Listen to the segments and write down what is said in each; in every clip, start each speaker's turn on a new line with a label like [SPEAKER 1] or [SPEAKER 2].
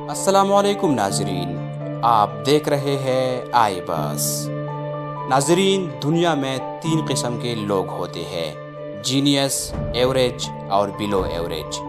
[SPEAKER 1] السلام علیکم ناظرین، آپ دیکھ رہے ہیں آئی بس۔ ناظرین، دنیا میں 3 قسم کے لوگ ہوتے ہیں: جینیس، ایوریج اور بلو ایوریج۔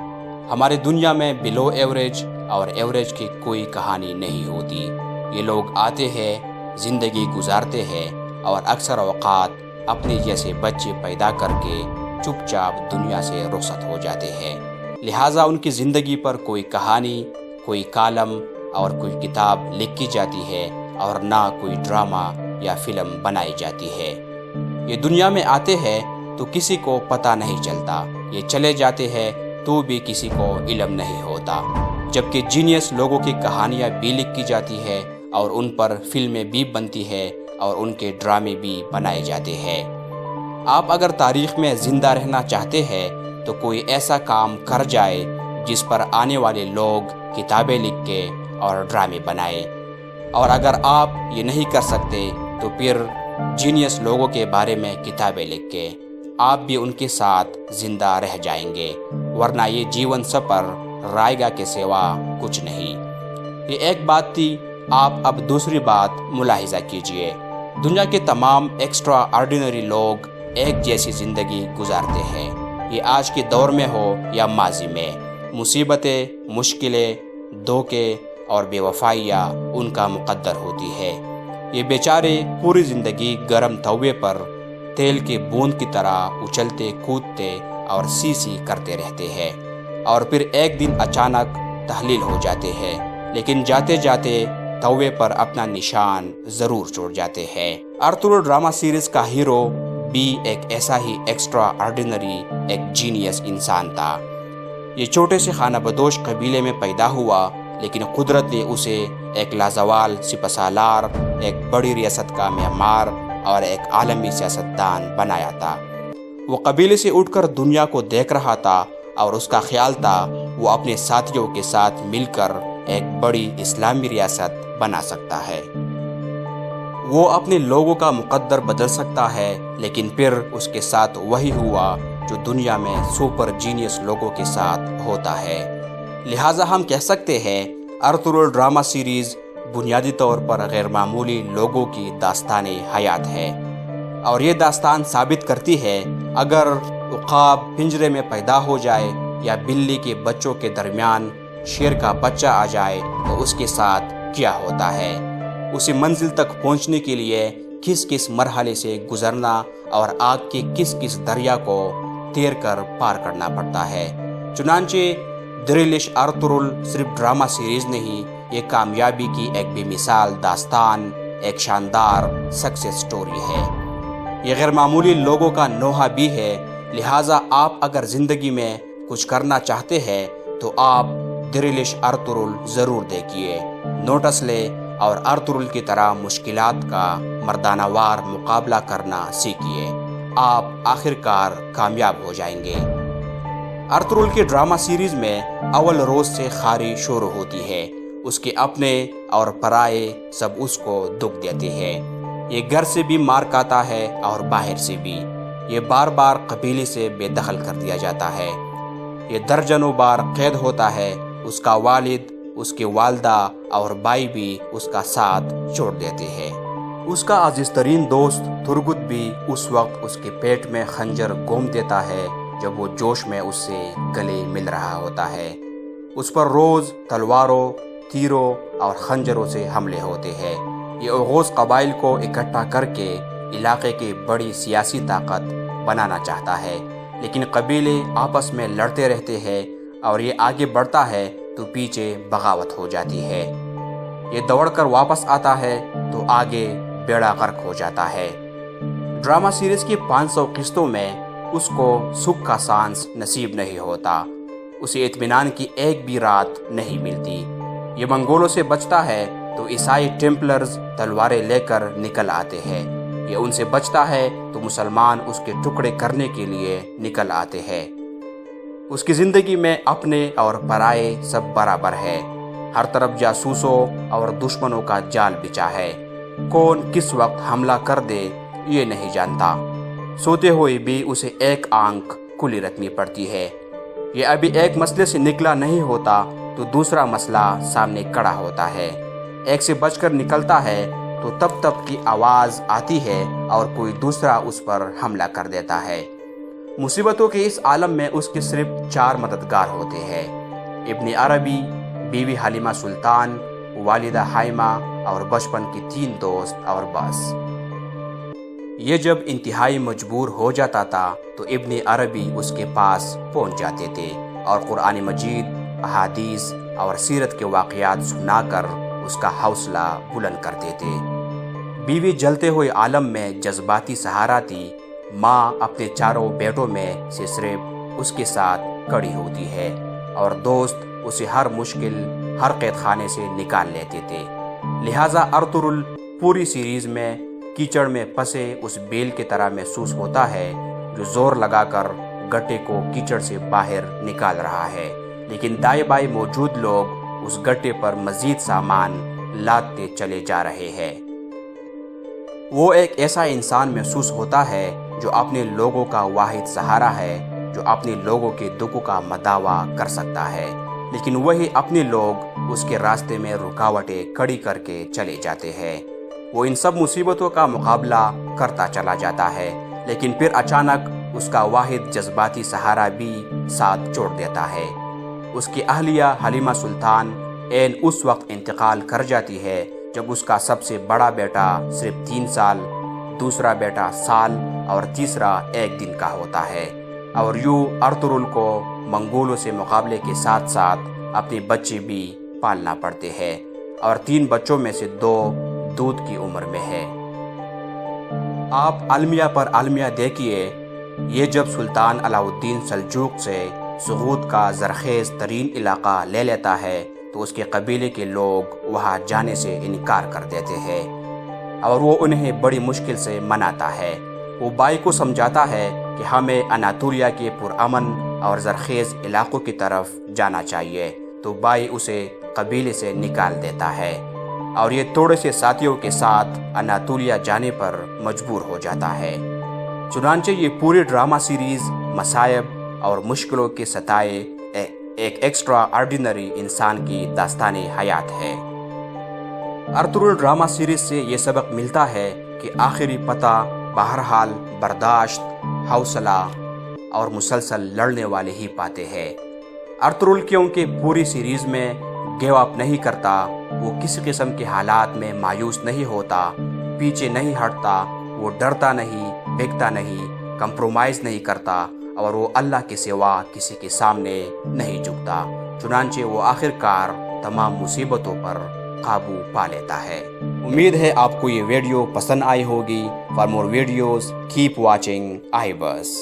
[SPEAKER 1] ہمارے دنیا میں بلو ایوریج اور ایوریج کی کوئی کہانی نہیں ہوتی۔ یہ لوگ آتے ہیں، زندگی گزارتے ہیں اور اکثر اوقات اپنے جیسے بچے پیدا کر کے چپ چاپ دنیا سے رخصت ہو جاتے ہیں۔ لہٰذا ان کی زندگی پر کوئی کہانی، کوئی کالم اور کوئی کتاب لکھی جاتی ہے اور نہ کوئی ڈرامہ یا فلم بنائی جاتی ہے۔ یہ دنیا میں آتے ہیں تو کسی کو پتہ نہیں چلتا، یہ چلے جاتے ہیں تو بھی کسی کو علم نہیں ہوتا۔ جبکہ جینیس لوگوں کی کہانیاں بھی لکھی جاتی ہے اور ان پر فلمیں بھی بنتی ہے اور ان کے ڈرامے بھی بنائے جاتے ہیں۔ آپ اگر تاریخ میں زندہ رہنا چاہتے ہیں تو کوئی ایسا کام کر جائے جس پر آنے والے لوگ کتابیں لکھ کے اور ڈرامے بنائے، اور اگر آپ یہ نہیں کر سکتے تو پھر جینیس لوگوں کے بارے میں کتابیں لکھ کے آپ بھی ان کے ساتھ زندہ رہ جائیں گے، ورنہ یہ جیون سفر رائگاں کے سوا کچھ نہیں۔ یہ ایک بات تھی۔ آپ اب دوسری بات ملاحظہ کیجئے۔ دنیا کے تمام ایکسٹرا آرڈینری لوگ ایک جیسی زندگی گزارتے ہیں، یہ آج کے دور میں ہو یا ماضی میں۔ مصیبتیں، مشکلیں، دھوکے اور بے وفائیاں ان کا مقدر ہوتی ہے۔ یہ بیچارے پوری زندگی گرم توے پر تیل کی بوند کی طرح اچھلتے کودتے اور سی سی کرتے رہتے ہیں، اور پھر ایک دن اچانک تحلیل ہو جاتے ہیں، لیکن جاتے جاتے توے پر اپنا نشان ضرور چھوڑ جاتے ہیں۔ ارطغرل ڈرامہ سیریز کا ہیرو بھی ایک ایسا ہی ایکسٹرا آرڈینری، ایک جینیس انسان تھا۔ یہ چھوٹے سے خانہ بدوش قبیلے میں پیدا ہوا، لیکن قدرت نے اسے ایک لازوال سپہ سالار، ایک بڑی ریاست کا معمار اور ایک عالمی سیاستدان بنایا تھا۔ وہ قبیلے سے اٹھ کر دنیا کو دیکھ رہا تھا اور اس کا خیال تھا وہ اپنے ساتھیوں کے ساتھ مل کر ایک بڑی اسلامی ریاست بنا سکتا ہے۔ وہ اپنے لوگوں کا مقدر بدل سکتا ہے، لیکن پھر اس کے ساتھ وہی ہوا جو دنیا میں سپر جینیس لوگوں کے ساتھ ہوتا ہے۔ لہٰذا ہم کہہ سکتے ہیں ارطغرل ڈرامہ سیریز بنیادی طور پر غیر معمولی لوگوں کی داستان حیات ہے، اور یہ داستان ثابت کرتی ہے اگر عقاب پنجرے میں پیدا ہو جائے یا بلی کے بچوں کے درمیان شیر کا بچہ آ جائے تو اس کے ساتھ کیا ہوتا ہے، اسے منزل تک پہنچنے کے لیے کس کس مرحلے سے گزرنا اور آگ کے کس کس دریا کو تیر کر پار کرنا پڑتا ہے۔ چنانچہ دریلش ارطغرل صرف ڈرامہ سیریز نہیں، یہ کامیابی کی ایک بے مثال داستان، ایک شاندار سکسیس سٹوری ہے۔ یہ غیر معمولی لوگوں کا نوحہ بھی ہے۔ لہٰذا آپ اگر زندگی میں کچھ کرنا چاہتے ہیں تو آپ دریلش ارطغرل ضرور دیکھیے، نوٹس لیں اور ارطغرل کی طرح مشکلات کا مردانہ وار مقابلہ کرنا سیکھیے۔ آپ آخرکار کامیاب ہو جائیں گے۔ ارطغرل کے ڈرامہ سیریز میں اول روز سے خاری شروع ہوتی ہے، اس کے اپنے اور پرائے سب اس کو دکھ دیتے ہیں۔ یہ گھر سے بھی مار کھاتا ہے اور باہر سے بھی۔ یہ بار بار قبیلے سے بے دخل کر دیا جاتا ہے۔ یہ درجنوں بار قید ہوتا ہے۔ اس کا والد، اس کی والدہ اور بھائی بھی اس کا ساتھ چھوڑ دیتے ہیں۔ اس کا عزیز ترین دوست ترگت بھی اس وقت اس کے پیٹ میں خنجر گھوم دیتا ہے جب وہ جوش میں اس سے گلے مل رہا ہوتا ہے۔ اس پر روز تلواروں، تیروں اور خنجروں سے حملے ہوتے ہیں۔ یہ اوغوز قبائل کو اکٹھا کر کے علاقے کی بڑی سیاسی طاقت بنانا چاہتا ہے، لیکن قبیلے آپس میں لڑتے رہتے ہیں اور یہ آگے بڑھتا ہے تو پیچھے بغاوت ہو جاتی ہے۔ یہ دوڑ کر واپس آتا ہے تو آگے بیڑا غرق ہو جاتا ہے۔ ڈرامہ سیریز کی 500 قسطوں میں اس کو سکھ کا سانس نصیب نہیں ہوتا، اسے اطمینان کی ایک بھی رات نہیں ملتی۔ یہ منگولوں سے بچتا ہے تو عیسائی ٹیمپلرز تلواریں لے کر نکل آتے ہیں۔ یہ ان سے بچتا ہے تو مسلمان اس کے ٹکڑے کرنے کے لیے نکل آتے ہیں۔ اس کی زندگی میں اپنے اور پرائے سب برابر ہے۔ ہر طرف جاسوسوں اور دشمنوں کا جال بچھا ہے۔ کون کس وقت حملہ کر دے یہ نہیں جانتا۔ سوتے ہوئے بھی اسے ایک آنکھ کھلی رکھنی پڑتی ہے۔ یہ ابھی ایک مسئلے سے نکلا نہیں ہوتا تو دوسرا مسئلہ سامنے کھڑا ہوتا ہے، ایک سے بچ کر نکلتا ہے تو تب کی آواز آتی ہے اور کوئی دوسرا اس پر حملہ کر دیتا ہے۔ مصیبتوں کے اس عالم میں اس کے صرف 4 مددگار ہوتے ہیں: ابن عربی، بیوی حلیمہ سلطان، والدہ حائمہ اور بچپن کی 3 دوست، اور بس۔ یہ جب انتہائی مجبور ہو جاتا تھا تو ابن عربی اس کے پاس پہنچ جاتے تھے اور قرآن مجید، احادیث اور سیرت کے واقعات سنا کر اس کا حوصلہ بلند کرتے تھے۔ بیوی جلتے ہوئے عالم میں جذباتی سہارا تھی، ماں اپنے 4 بیٹوں میں سے صرف اس کے ساتھ کھڑی ہوتی ہے، اور دوست اسے ہر مشکل، ہر قید خانے سے نکال لیتے تھے۔ لہٰذا ارطغرل پوری سیریز میں کیچڑ میں پھنسے اس بیل کی طرح محسوس ہوتا ہے جو زور لگا کر گٹے کو کیچڑ سے باہر نکال رہا ہے، لیکن دائیں بائیں موجود لوگ اس گٹے پر مزید سامان لادتے چلے جا رہے ہیں۔ وہ ایک ایسا انسان محسوس ہوتا ہے جو اپنے لوگوں کا واحد سہارا ہے، جو اپنے لوگوں کے دکھوں کا مداوا کر سکتا ہے، لیکن وہی اپنے لوگ اس کے راستے میں رکاوٹیں کھڑی کر کے چلے جاتے ہیں۔ وہ ان سب مصیبتوں کا مقابلہ کرتا چلا جاتا ہے، لیکن پھر اچانک اس کا واحد جذباتی سہارا بھی ساتھ چھوڑ دیتا ہے۔ اس کی اہلیہ حلیمہ سلطان عین اس وقت انتقال کر جاتی ہے جب اس کا سب سے بڑا بیٹا صرف 3 سال، دوسرا بیٹا سال اور تیسرا 1 دن کا ہوتا ہے، اور یوں ارطغرل کو منگولوں سے مقابلے کے ساتھ ساتھ اپنے بچے بھی پالنا پڑتے ہیں، اور 3 بچوں میں سے 2 دودھ کی عمر میں ہے۔ آپ المیہ پر المیہ دیکھیے، یہ جب سلطان علاء الدین سلجوق سے سغوت کا زرخیز ترین علاقہ لے لیتا ہے تو اس کے قبیلے کے لوگ وہاں جانے سے انکار کر دیتے ہیں، اور وہ انہیں بڑی مشکل سے مناتا ہے۔ وہ بائی کو سمجھاتا ہے کہ ہمیں اناطولیہ کے پرامن اور زرخیز علاقوں کی طرف جانا چاہیے، تو بائی اسے قبیلے سے نکال دیتا ہے، اور یہ تھوڑے سے ساتھیوں کے ساتھ اناطولیہ جانے پر مجبور ہو جاتا ہے۔ چنانچہ یہ پوری ڈرامہ سیریز مصائب اور مشکلوں کے ستائے ایک ایکسٹرا آرڈینری انسان کی داستان حیات ہے۔ ارطغرل ڈرامہ سیریز سے یہ سبق ملتا ہے کہ آخری پتہ بہرحال برداشت، حوصلہ اور مسلسل لڑنے والے ہی پاتے ہیں۔ ارطغرل کیونکہ پوری سیریز میں گیو اپ نہیں کرتا، وہ کسی قسم کے حالات میں مایوس نہیں ہوتا، پیچھے نہیں ہٹتا، وہ ڈرتا نہیں، بھیگتا نہیں، کمپرومائز نہیں کرتا، اور وہ اللہ کے سوا کسی کے سامنے نہیں جھکتا۔ چنانچہ وہ آخرکار تمام مصیبتوں پر قابو پا لیتا ہے۔ امید ہے آپ کو یہ ویڈیو پسند آئی ہوگی۔ For more videos keep watching I بس۔